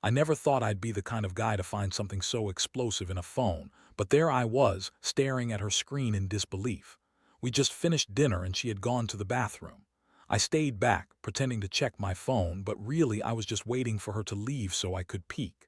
I never thought I'd be the kind of guy to find something so explosive in a phone, but there I was, staring at her screen in disbelief. We just finished dinner and she had gone to the bathroom. I stayed back, pretending to check my phone, but really I was just waiting for her to leave so I could peek.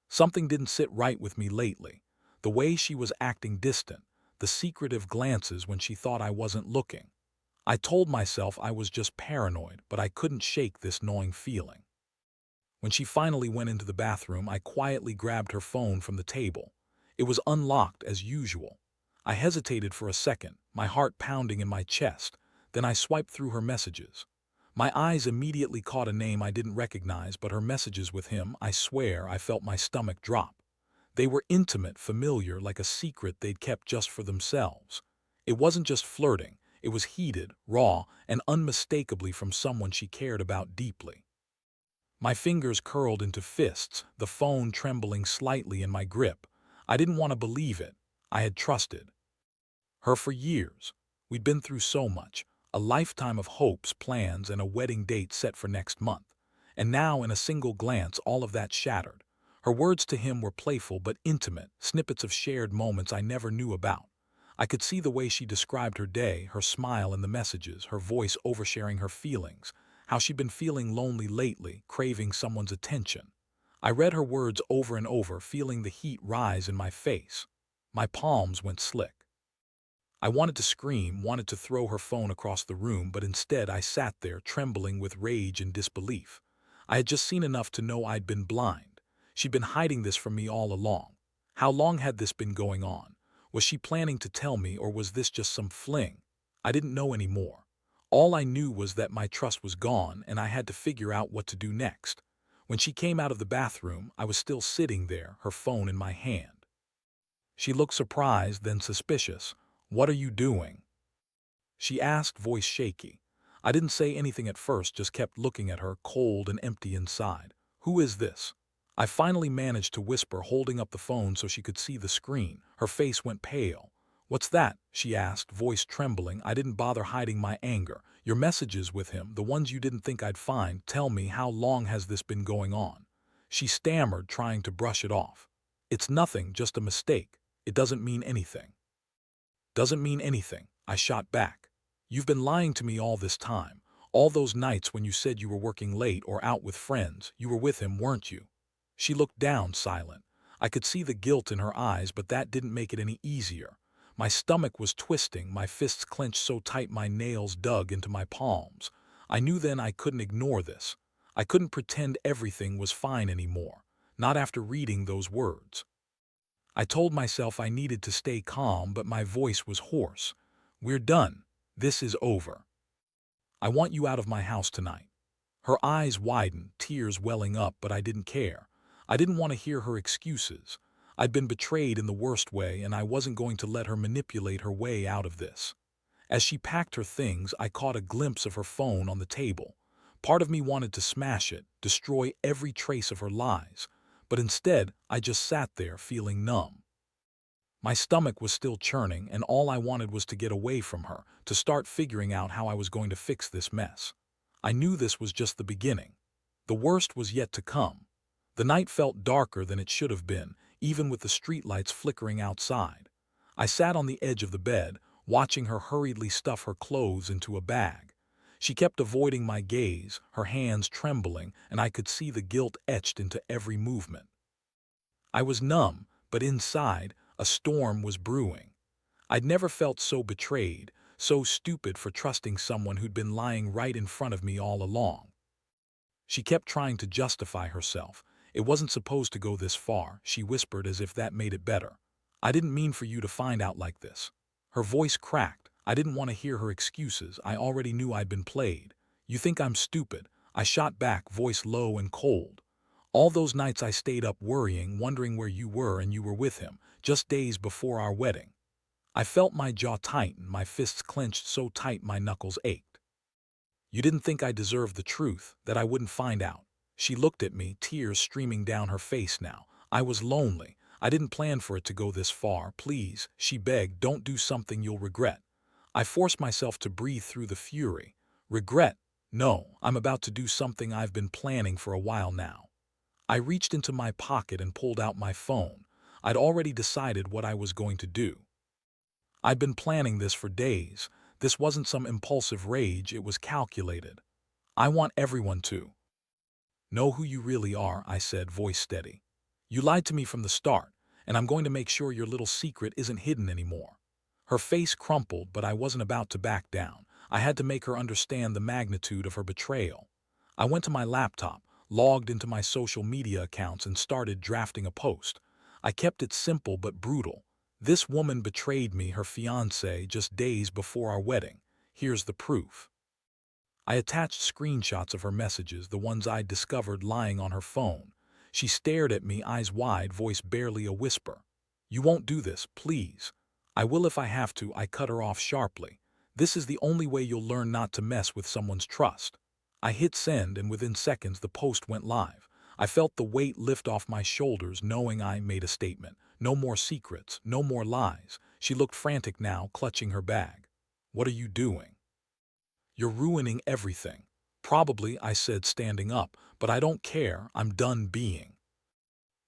Something didn't sit right with me lately. The way she was acting distant, the secretive glances when she thought I wasn't looking. I told myself I was just paranoid, but I couldn't shake this gnawing feeling. When she finally went into the bathroom, I quietly grabbed her phone from the table. It was unlocked as usual. I hesitated for a second, my heart pounding in my chest. Then I swiped through her messages. My eyes immediately caught a name I didn't recognize, but her messages with him, I swear I felt my stomach drop. They were intimate, familiar, like a secret they'd kept just for themselves. It wasn't just flirting, it was heated, raw, and unmistakably from someone she cared about deeply. My fingers curled into fists, the phone trembling slightly in my grip. I didn't want to believe it. I had trusted her for years. We'd been through so much, a lifetime of hopes, plans, and a wedding date set for next month. And now, in a single glance, all of that shattered. Her words to him were playful but intimate, snippets of shared moments I never knew about. I could see the way she described her day, her smile in the messages, her voice oversharing her feelings, how she'd been feeling lonely lately, craving someone's attention. I read her words over and over, feeling the heat rise in my face. My palms went slick. I wanted to scream, wanted to throw her phone across the room, but instead I sat there, trembling with rage and disbelief. I had just seen enough to know I'd been blind. She'd been hiding this from me all along. How long had this been going on? Was she planning to tell me, or was this just some fling? I didn't know anymore. All I knew was that my trust was gone, and I had to figure out what to do next. When she came out of the bathroom, I was still sitting there, her phone in my hand. She looked surprised, then suspicious. "What are you doing?" she asked, voice shaky. I didn't say anything at first, just kept looking at her, cold and empty inside. "Who is this?" I finally managed to whisper, holding up the phone so she could see the screen. Her face went pale. "What's that?" she asked, voice trembling. I didn't bother hiding my anger. "Your messages with him, the ones you didn't think I'd find. Tell me, how long has this been going on?" She stammered, trying to brush it off. "It's nothing, just a mistake. It doesn't mean anything." "Doesn't mean anything," I shot back. "You've been lying to me all this time. All those nights when you said you were working late or out with friends, you were with him, weren't you?" She looked down, silent. I could see the guilt in her eyes, but that didn't make it any easier. My stomach was twisting, my fists clenched so tight my nails dug into my palms. I knew then I couldn't ignore this. I couldn't pretend everything was fine anymore, not after reading those words. I told myself I needed to stay calm, but my voice was hoarse. "We're done. This is over. I want you out of my house tonight." Her eyes widened, tears welling up, but I didn't care. I didn't want to hear her excuses. I'd been betrayed in the worst way, and I wasn't going to let her manipulate her way out of this. As she packed her things, I caught a glimpse of her phone on the table. Part of me wanted to smash it, destroy every trace of her lies. But instead, I just sat there, feeling numb. My stomach was still churning, and all I wanted was to get away from her, to start figuring out how I was going to fix this mess. I knew this was just the beginning. The worst was yet to come. The night felt darker than it should have been, even with the streetlights flickering outside. I sat on the edge of the bed, watching her hurriedly stuff her clothes into a bag. She kept avoiding my gaze, her hands trembling, and I could see the guilt etched into every movement. I was numb, but inside, a storm was brewing. I'd never felt so betrayed, so stupid for trusting someone who'd been lying right in front of me all along. She kept trying to justify herself. "It wasn't supposed to go this far," she whispered, as if that made it better. "I didn't mean for you to find out like this." Her voice cracked. I didn't want to hear her excuses. I already knew I'd been played. "You think I'm stupid?" I shot back, voice low and cold. "All those nights I stayed up worrying, wondering where you were, and you were with him, just days before our wedding." I felt my jaw tighten, my fists clenched so tight my knuckles ached. "You didn't think I deserved the truth, that I wouldn't find out." She looked at me, tears streaming down her face now. "I was lonely. I didn't plan for it to go this far. Please," she begged, "don't do something you'll regret." I forced myself to breathe through the fury. "Regret? No, I'm about to do something I've been planning for a while now." I reached into my pocket and pulled out my phone. I'd already decided what I was going to do. I'd been planning this for days. This wasn't some impulsive rage, it was calculated. I want everyone to know who you really are, I said, voice steady. You lied to me from the start, and I'm going to make sure your little secret isn't hidden anymore. Her face crumpled, but I wasn't about to back down. I had to make her understand the magnitude of her betrayal. I went to my laptop, logged into my social media accounts, and started drafting a post. I kept it simple but brutal. This woman betrayed me, her fiancé, just days before our wedding. Here's the proof. I attached screenshots of her messages, the ones I'd discovered lying on her phone. She stared at me, eyes wide, voice barely a whisper. You won't do this, please. I will if I have to, I cut her off sharply. This is the only way you'll learn not to mess with someone's trust. I hit send, and within seconds the post went live. I felt the weight lift off my shoulders, knowing I made a statement. No more secrets, no more lies. She looked frantic now, clutching her bag. What are you doing? You're ruining everything. Probably, I said, standing up, but I don't care. I'm done being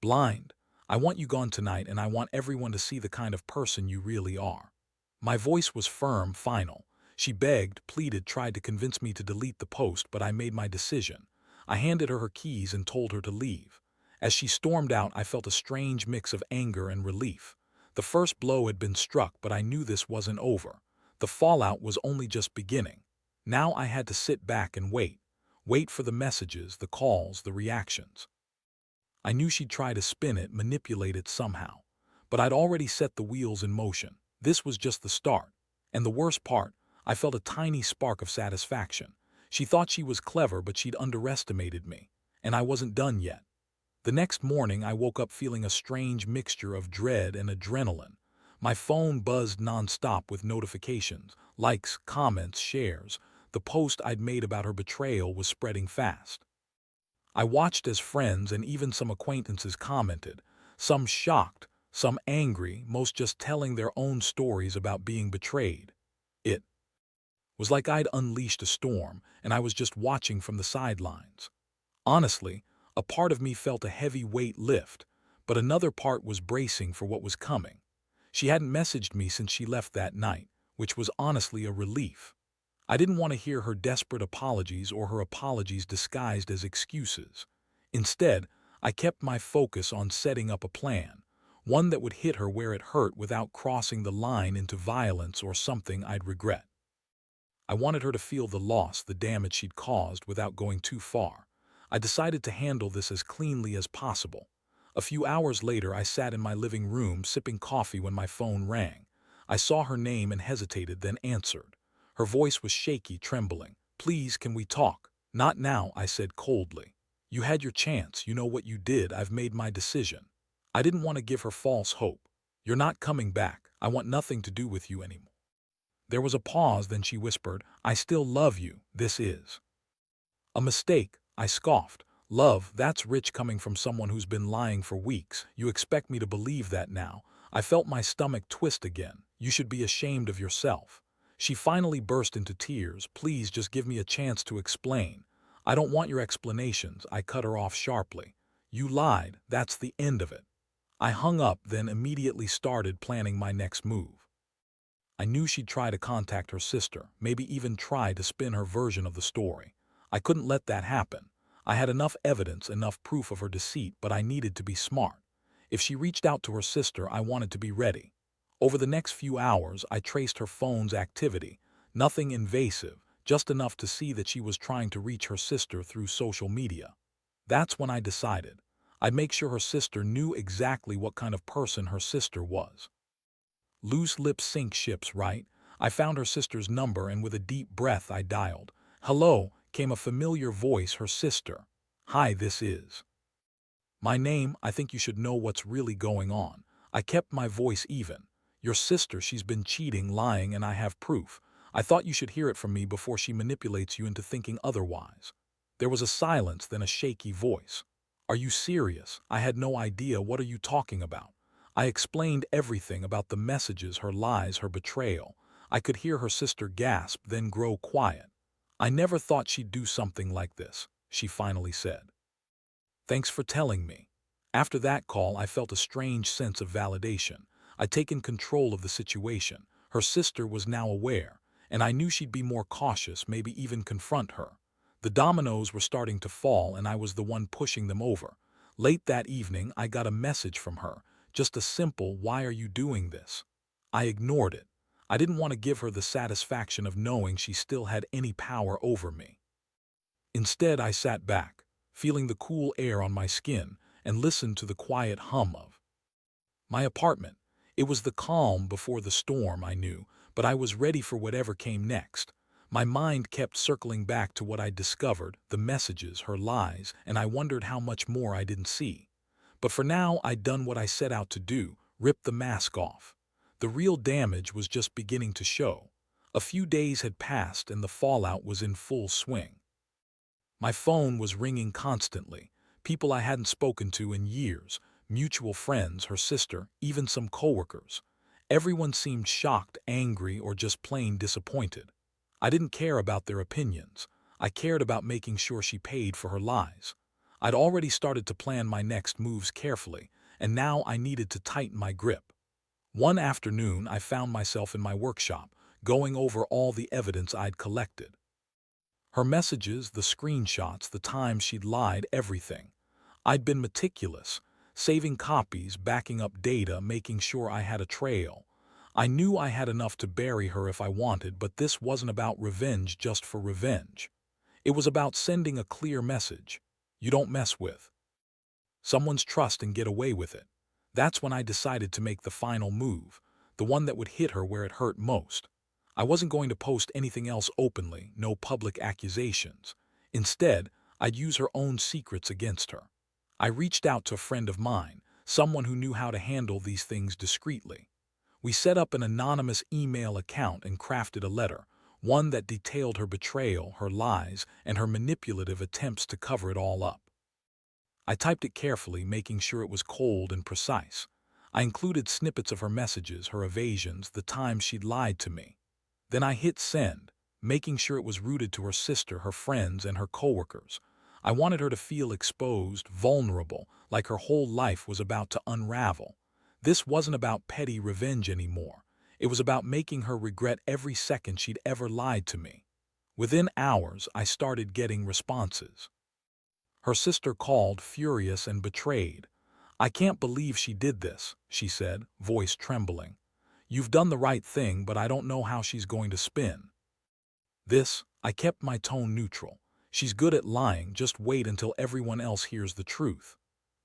blind. I want you gone tonight, and I want everyone to see the kind of person you really are. My voice was firm, final. She begged, pleaded, tried to convince me to delete the post, but I made my decision. I handed her her keys and told her to leave. As she stormed out, I felt a strange mix of anger and relief. The first blow had been struck, but I knew this wasn't over. The fallout was only just beginning. Now I had to sit back and wait for the messages, the calls, the reactions. I knew she'd try to spin it, manipulate it somehow. But I'd already set the wheels in motion. This was just the start. And the worst part, I felt a tiny spark of satisfaction. She thought she was clever, but she'd underestimated me. And I wasn't done yet. The next morning, I woke up feeling a strange mixture of dread and adrenaline. My phone buzzed nonstop with notifications, likes, comments, shares. The post I'd made about her betrayal was spreading fast. I watched as friends and even some acquaintances commented, some shocked, some angry, most just telling their own stories about being betrayed. It was like I'd unleashed a storm, and I was just watching from the sidelines. Honestly, a part of me felt a heavy weight lift, but another part was bracing for what was coming. She hadn't messaged me since she left that night, which was honestly a relief. I didn't want to hear her desperate apologies or her apologies disguised as excuses. Instead, I kept my focus on setting up a plan, one that would hit her where it hurt without crossing the line into violence or something I'd regret. I wanted her to feel the loss, the damage she'd caused, without going too far. I decided to handle this as cleanly as possible. A few hours later, I sat in my living room sipping coffee when my phone rang. I saw her name and hesitated, then answered. Her voice was shaky, trembling. Please, can we talk? Not now, I said coldly. You had your chance, you know what you did, I've made my decision. I didn't want to give her false hope. You're not coming back. I want nothing to do with you anymore. There was a pause, then she whispered, I still love you, this is a mistake, I scoffed. Love, that's rich coming from someone who's been lying for weeks. You expect me to believe that now? I felt my stomach twist again. You should be ashamed of yourself. She finally burst into tears. Please just give me a chance to explain. I don't want your explanations, I cut her off sharply. You lied, that's the end of it. I hung up, then immediately started planning my next move. I knew she'd try to contact her sister, maybe even try to spin her version of the story. I couldn't let that happen. I had enough evidence, enough proof of her deceit, but I needed to be smart. If she reached out to her sister, I wanted to be ready. Over the next few hours, I traced her phone's activity. Nothing invasive, just enough to see that she was trying to reach her sister through social media. That's when I decided. I'd make sure her sister knew exactly what kind of person her sister was. Loose lips sink ships, right? I found her sister's number, and with a deep breath I dialed. Hello, came a familiar voice, her sister. Hi, this is my name. I think you should know what's really going on. I kept my voice even. Your sister, she's been cheating, lying, and I have proof. I thought you should hear it from me before she manipulates you into thinking otherwise. There was a silence, then a shaky voice. Are you serious? I had no idea. What are you talking about? I explained everything about the messages, her lies, her betrayal. I could hear her sister gasp, then grow quiet. I never thought she'd do something like this, she finally said. Thanks for telling me. After that call, I felt a strange sense of validation. I'd taken control of the situation. Her sister was now aware, and I knew she'd be more cautious, maybe even confront her. The dominoes were starting to fall, and I was the one pushing them over. Late that evening, I got a message from her, just a simple, "Why are you doing this?" I ignored it. I didn't want to give her the satisfaction of knowing she still had any power over me. Instead, I sat back, feeling the cool air on my skin, and listened to the quiet hum of my apartment. It was the calm before the storm, I knew, but I was ready for whatever came next. My mind kept circling back to what I'd discovered, the messages, her lies, and I wondered how much more I didn't see. But for now, I'd done what I set out to do, ripped the mask off. The real damage was just beginning to show. A few days had passed and the fallout was in full swing. My phone was ringing constantly. People I hadn't spoken to in years, mutual friends, her sister, even some coworkers. Everyone seemed shocked, angry, or just plain disappointed. I didn't care about their opinions. I cared about making sure she paid for her lies. I'd already started to plan my next moves carefully, and now I needed to tighten my grip. One afternoon, I found myself in my workshop, going over all the evidence I'd collected. Her messages, the screenshots, the times she'd lied, everything. I'd been meticulous, saving copies, backing up data, making sure I had a trail. I knew I had enough to bury her if I wanted, but this wasn't about revenge just for revenge. It was about sending a clear message. You don't mess with someone's trust and get away with it. That's when I decided to make the final move, the one that would hit her where it hurt most. I wasn't going to post anything else openly, no public accusations. Instead, I'd use her own secrets against her. I reached out to a friend of mine, someone who knew how to handle these things discreetly. We set up an anonymous email account and crafted a letter, one that detailed her betrayal, her lies, and her manipulative attempts to cover it all up. I typed it carefully, making sure it was cold and precise. I included snippets of her messages, her evasions, the times she'd lied to me. Then I hit send, making sure it was routed to her sister, her friends, and her coworkers. I wanted her to feel exposed, vulnerable, like her whole life was about to unravel. This wasn't about petty revenge anymore. It was about making her regret every second she'd ever lied to me. Within hours, I started getting responses. Her sister called, furious and betrayed. "I can't believe she did this," she said, voice trembling. "You've done the right thing, but I don't know how she's going to spin this." I kept my tone neutral. "She's good at lying, just wait until everyone else hears the truth."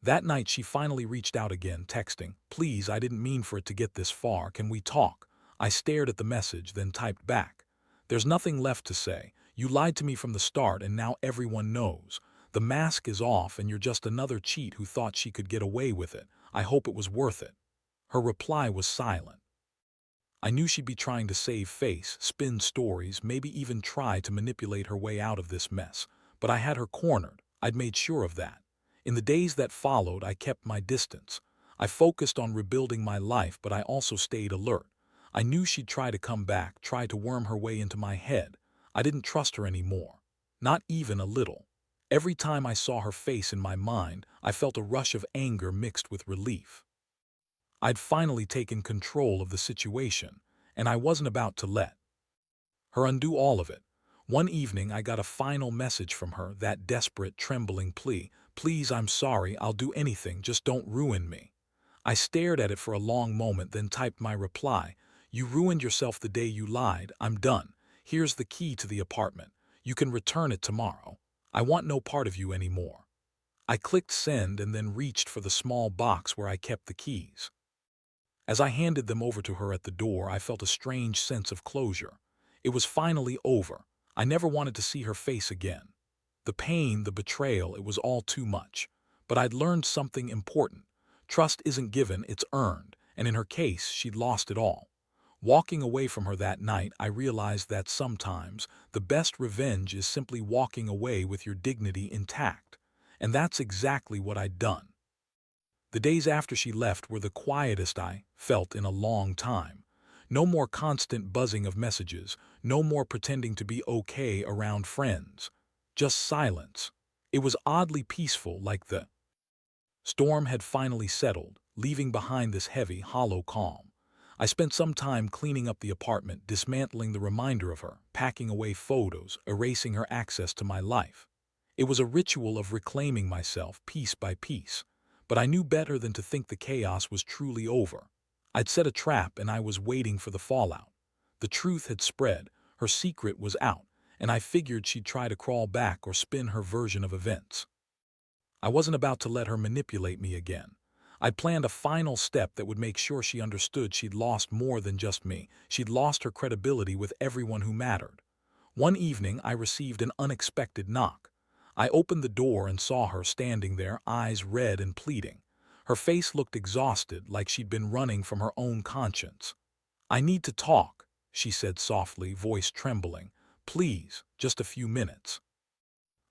That night she finally reached out again, texting, "Please, I didn't mean for it to get this far, can we talk?" I stared at the message, then typed back, "There's nothing left to say. You lied to me from the start and now everyone knows. The mask is off and you're just another cheat who thought she could get away with it. I hope it was worth it." Her reply was silent. I knew she'd be trying to save face, spin stories, maybe even try to manipulate her way out of this mess. But I had her cornered. I'd made sure of that. In the days that followed, I kept my distance. I focused on rebuilding my life, but I also stayed alert. I knew she'd try to come back, try to worm her way into my head. I didn't trust her anymore. Not even a little. Every time I saw her face in my mind, I felt a rush of anger mixed with relief. I'd finally taken control of the situation, and I wasn't about to let her undo all of it. One evening, I got a final message from her, that desperate, trembling plea, "Please, I'm sorry, I'll do anything, just don't ruin me." I stared at it for a long moment, then typed my reply, "You ruined yourself the day you lied. I'm done. Here's the key to the apartment. You can return it tomorrow. I want no part of you anymore." I clicked send and then reached for the small box where I kept the keys. As I handed them over to her at the door, I felt a strange sense of closure. It was finally over. I never wanted to see her face again. The pain, the betrayal, it was all too much. But I'd learned something important. Trust isn't given, it's earned, and in her case, she'd lost it all. Walking away from her that night, I realized that sometimes the best revenge is simply walking away with your dignity intact. And that's exactly what I'd done. The days after she left were the quietest I felt in a long time. No more constant buzzing of messages, no more pretending to be okay around friends. Just silence. It was oddly peaceful, like the Storm had finally settled, leaving behind this heavy, hollow calm. I spent some time cleaning up the apartment, dismantling the reminder of her, packing away photos, erasing her access to my life. It was a ritual of reclaiming myself piece by piece, but I knew better than to think the chaos was truly over. I'd set a trap and I was waiting for the fallout. The truth had spread, her secret was out, and I figured she'd try to crawl back or spin her version of events. I wasn't about to let her manipulate me again. I'd planned a final step that would make sure she understood she'd lost more than just me. She'd lost her credibility with everyone who mattered. One evening, I received an unexpected knock. I opened the door and saw her standing there, eyes red and pleading. Her face looked exhausted, like she'd been running from her own conscience. "I need to talk," she said softly, voice trembling. "Please, just a few minutes."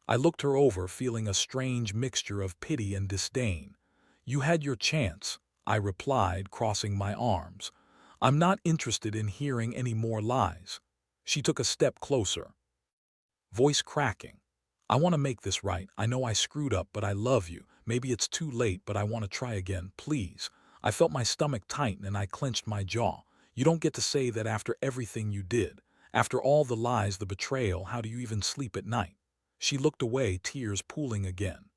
I looked her over, feeling a strange mixture of pity and disdain. "You had your chance," I replied, crossing my arms. "I'm not interested in hearing any more lies." She took a step closer, voice cracking. "I want to make this right. I know I screwed up, but I love you. Maybe it's too late, but I want to try again, please." I felt my stomach tighten and I clenched my jaw. "You don't get to say that after everything you did. After all the lies, the betrayal, how do you even sleep at night?" She looked away, tears pooling again.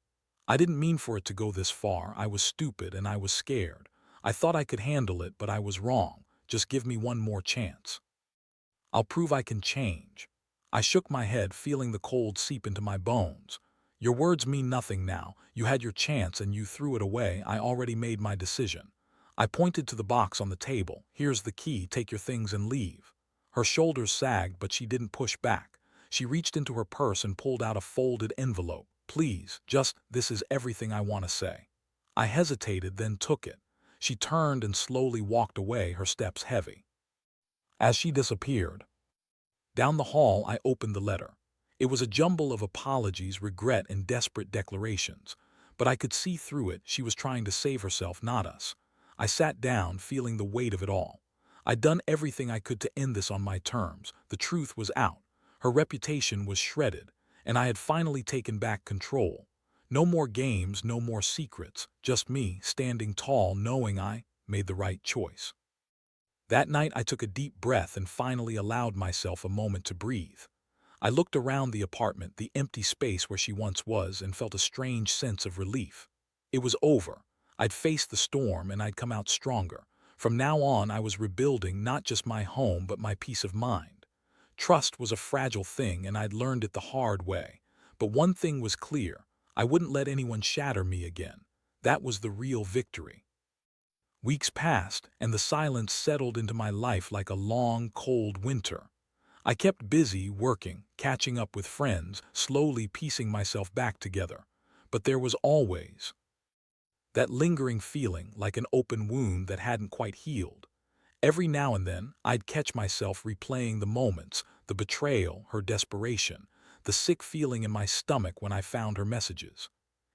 "I didn't mean for it to go this far. I was stupid and I was scared. I thought I could handle it, but I was wrong. Just give me one more chance. I'll prove I can change." I shook my head, feeling the cold seep into my bones. "Your words mean nothing now. You had your chance and you threw it away. I already made my decision." I pointed to the box on the table. "Here's the key. Take your things and leave." Her shoulders sagged, but she didn't push back. She reached into her purse and pulled out a folded envelope. "Please, just, this is everything I want to say." I hesitated, then took it. She turned and slowly walked away, her steps heavy. As she disappeared, down the hall, I opened the letter. It was a jumble of apologies, regret, and desperate declarations. But I could see through it. She was trying to save herself, not us. I sat down, feeling the weight of it all. I'd done everything I could to end this on my terms. The truth was out. Her reputation was shredded, and I had finally taken back control. No more games, no more secrets, just me, standing tall, knowing I made the right choice. That night I took a deep breath and finally allowed myself a moment to breathe. I looked around the apartment, the empty space where she once was, and felt a strange sense of relief. It was over. I'd faced the storm and I'd come out stronger. From now on, I was rebuilding not just my home but my peace of mind. Trust was a fragile thing and I'd learned it the hard way. But one thing was clear: I wouldn't let anyone shatter me again. That was the real victory. Weeks passed, and the silence settled into my life like a long, cold winter. I kept busy working, catching up with friends, slowly piecing myself back together. But there was always that lingering feeling, like an open wound that hadn't quite healed. Every now and then, I'd catch myself replaying the moments, the betrayal, her desperation, the sick feeling in my stomach when I found her messages.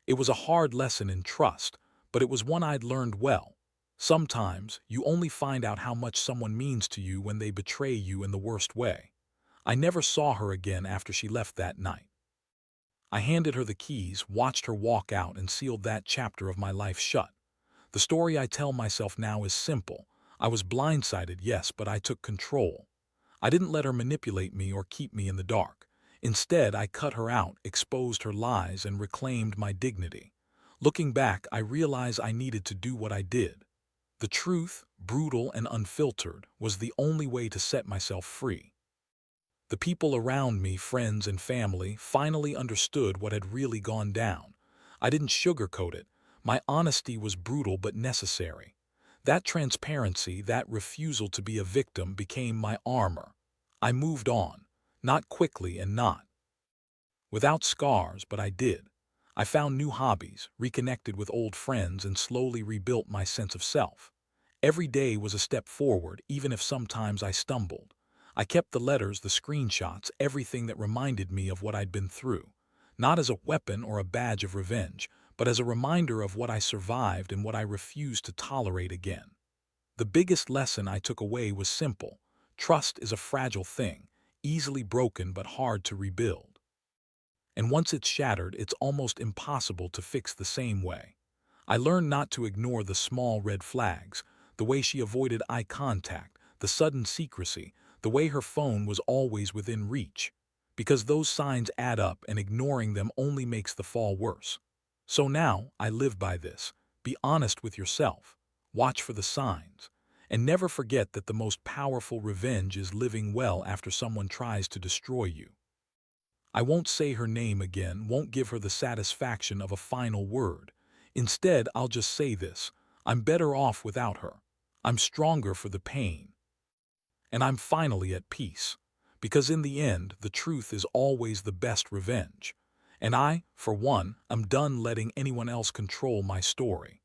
It was a hard lesson in trust, but it was one I'd learned well. Sometimes, you only find out how much someone means to you when they betray you in the worst way. I never saw her again after she left that night. I handed her the keys, watched her walk out, and sealed that chapter of my life shut. The story I tell myself now is simple. I was blindsided, yes, but I took control. I didn't let her manipulate me or keep me in the dark. Instead, I cut her out, exposed her lies, and reclaimed my dignity. Looking back, I realize I needed to do what I did. The truth, brutal and unfiltered, was the only way to set myself free. The people around me, friends and family, finally understood what had really gone down. I didn't sugarcoat it. My honesty was brutal but necessary. That transparency, that refusal to be a victim, became my armor. I moved on. Not quickly and not without scars, but I did. I found new hobbies, reconnected with old friends, and slowly rebuilt my sense of self. Every day was a step forward, even if sometimes I stumbled. I kept the letters, the screenshots, everything that reminded me of what I'd been through. Not as a weapon or a badge of revenge, but as a reminder of what I survived and what I refused to tolerate again. The biggest lesson I took away was simple. Trust is a fragile thing, easily broken but hard to rebuild. And once it's shattered, it's almost impossible to fix the same way. I learned not to ignore the small red flags, the way she avoided eye contact, the sudden secrecy, the way her phone was always within reach. Because those signs add up and ignoring them only makes the fall worse. So now I live by this. Be honest with yourself. Watch for the signs. And never forget that the most powerful revenge is living well after someone tries to destroy you. I won't say her name again, won't give her the satisfaction of a final word. Instead, I'll just say this: I'm better off without her. I'm stronger for the pain. And I'm finally at peace. Because in the end, the truth is always the best revenge. And I, for one, am done letting anyone else control my story.